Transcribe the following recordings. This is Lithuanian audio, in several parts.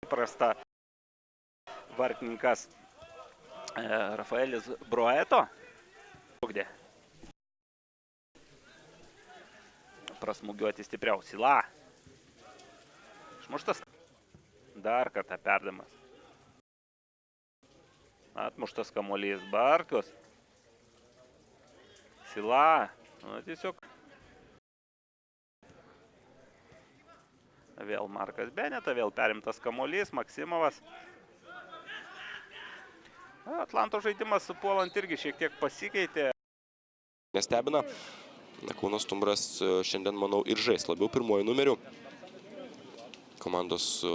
Prasta vartininkas Rafaelis Broeto. Prasmugiuoti stipriau. Sila. Išmuštas. Dar kartą perdamas. Atmuštas kamuolys Bartkus. Sila. Tiesiog. Vėl Markas Beneta, vėl perimtas kamuolys, Maksimovas. Atlanto žaidimas puolant irgi šiek tiek pasikeitė. Nestebina. Kauno Stumbras šiandien, manau, ir žais labiau pirmuoju numeriu. Komandos,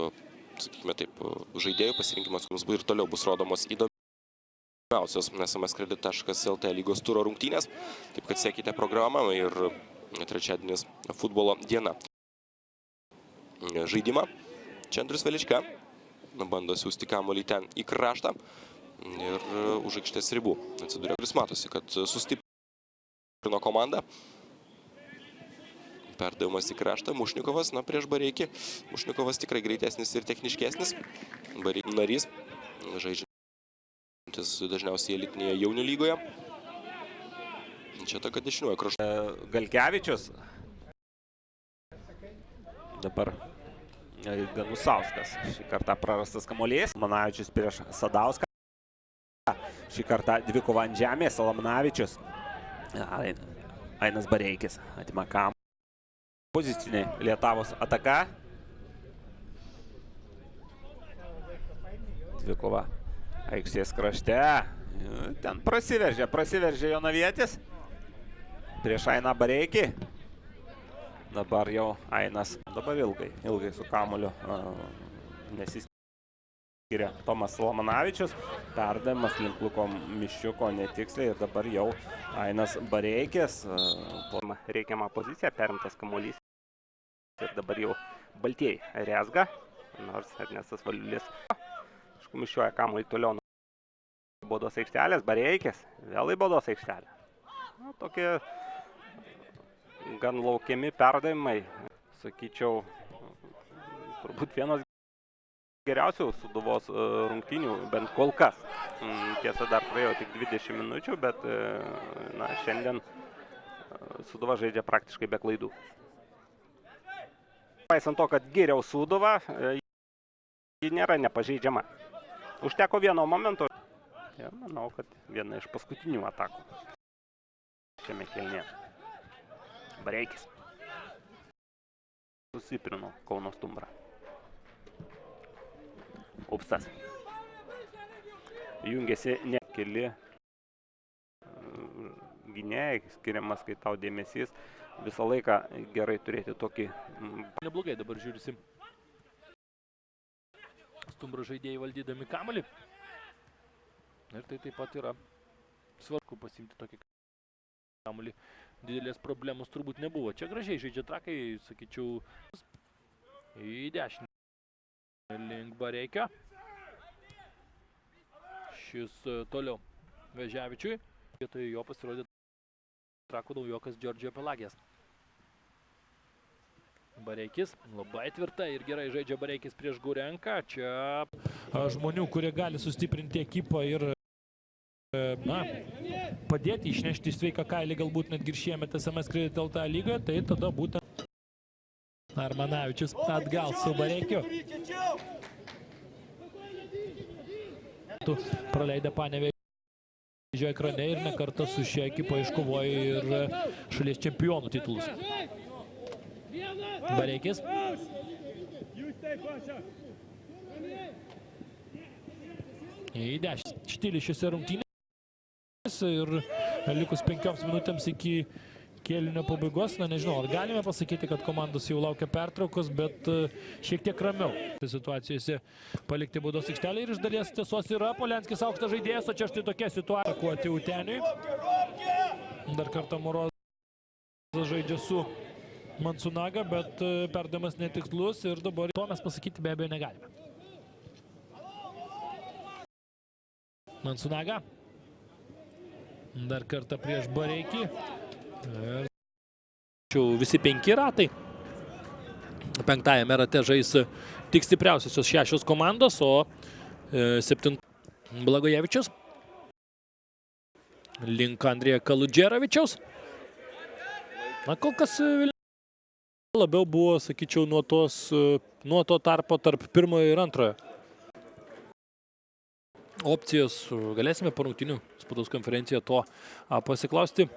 sakykime taip, žaidėjų pasirinkimas, kuris ir toliau bus rodomos įdomiausios sms-kredit.lt lygos turo rungtynės. Taip kad sekite programą ir trečiadienis futbolo diena. Žaidimą. Čia Andrius Velička bando siųsti kamuolį ten į kraštą ir už aikštės ribų atsidūrė. Kuris matosi, kad sustiprino komandą. Perdavimas į kraštą. Mušnikovas, prieš Bareikį. Mušnikovas tikrai greitesnis ir techniškesnis. Bareikį narys, žaidžiantis dažniausiai elitinėje jaunių lygoje. Čia tokia dešiniuoja kraštu. Galkevičius. Dabar Ganusauskas. Šį kartą prarastas kamuolys. Lamanavičius prieš Sadauską. Šį kartą dvikova ant žemės. Lamanavičius. Ainas Bareikis atima kamuolį. Pozicinė Lietavos ataka. Dvikova aikštės krašte. Ten prasiveržė Jonavietis. Prieš Ainą Bareikį. Dabar jau Ainas. Dabar ilgai su kamuoliu nesiskiria Tomas Lamanavičius. Perdavimas link Luko Miščiuko netiksliai. Ir dabar jau Ainas Bareikis. Reikiamą poziciją, perimtas kamuolys. Ir dabar jau baltieji rezga. Nors Ernestas Valiulis iškumiščiuoja kamuolį toliau nuo baudos aikštelės. Bareikis vėl į baudos aikštelę. Tokie gan laukiami perdavimai. Sakyčiau, turbūt vienas geriausių Sūduvos rungtynių, bent kol kas. Tiesa, dar praėjo tik 20 minučių, bet šiandien Sūduva žaidžia praktiškai be klaidų. Paisant to, kad geriau Sūduva, ji nėra nepažeidžiama. Užteko vieno momento. Ja, manau, kad viena iš paskutinių atakų šiame kėlinyje. Bareikis. Sustiprino Kauno Stumbrą. Upstas. Jungiasi ne keli gynėjai, skiriamas, kai tau dėmesys. Visą laiką gerai turėti tokį... Neblogai dabar žiūrisi. Stumbro žaidėjai valdydami kamuolį. Ir tai taip pat yra svarbu pasimti tokį kamuolį. Didelės problemos turbūt nebuvo. Čia gražiai žaidžia trakai, sakyčiau, į dešinį. Link Bareikio. Šis toliau Veževičiui. Vietoje jo pasirodė trakų naujokas Džordžio Pelagės. Bareikis labai tvirtai ir gerai žaidžia Bareikis prieš Gurenką. Čia žmonių, kurie gali sustiprinti ekipą ir padėti išnešti sveiką kailį, galbūt netgi ir šiemet sms-kredit.lt lygoje, tai tada būtent Armanavičius atgal su Bareikiu. Praleidę Panevėžio ekrane ir ne kartą su šia ekipa iškovojo ir šalies čempionų titulus. Bareikis. Į 10. Štylį šiose rungtynės ir likus 5 minutėms iki kėlinio pabaigos. Nežinau, ar galime pasakyti, kad komandos jau laukia pertraukos, bet šiek tiek ramiau situacijose palikti baudos aikštelę ir iš dalies tiesos yra. Polianskis aukštas žaidėjas, o čia štai tokia situacija. Kuoti Uteniui. Dar kartą Morozas žaidžia su Mansunaga, bet perdavimas netikslus ir dabar to mes pasakyti be abejo negalime. Mansunaga. Dar kartą prieš Bareikį. Visi 5 ratai Penktajame rate žais tik stipriausiosios 6 komandos, o 7 Blagojevičius. Link Andrėja Kaludžeravičiaus. Na, kol kas labiau buvo, sakyčiau, nuo to tarpo tarp pirmojo ir antrojo. Opcijos galėsime po rungtynių spaudos konferenciją to pasiklausti.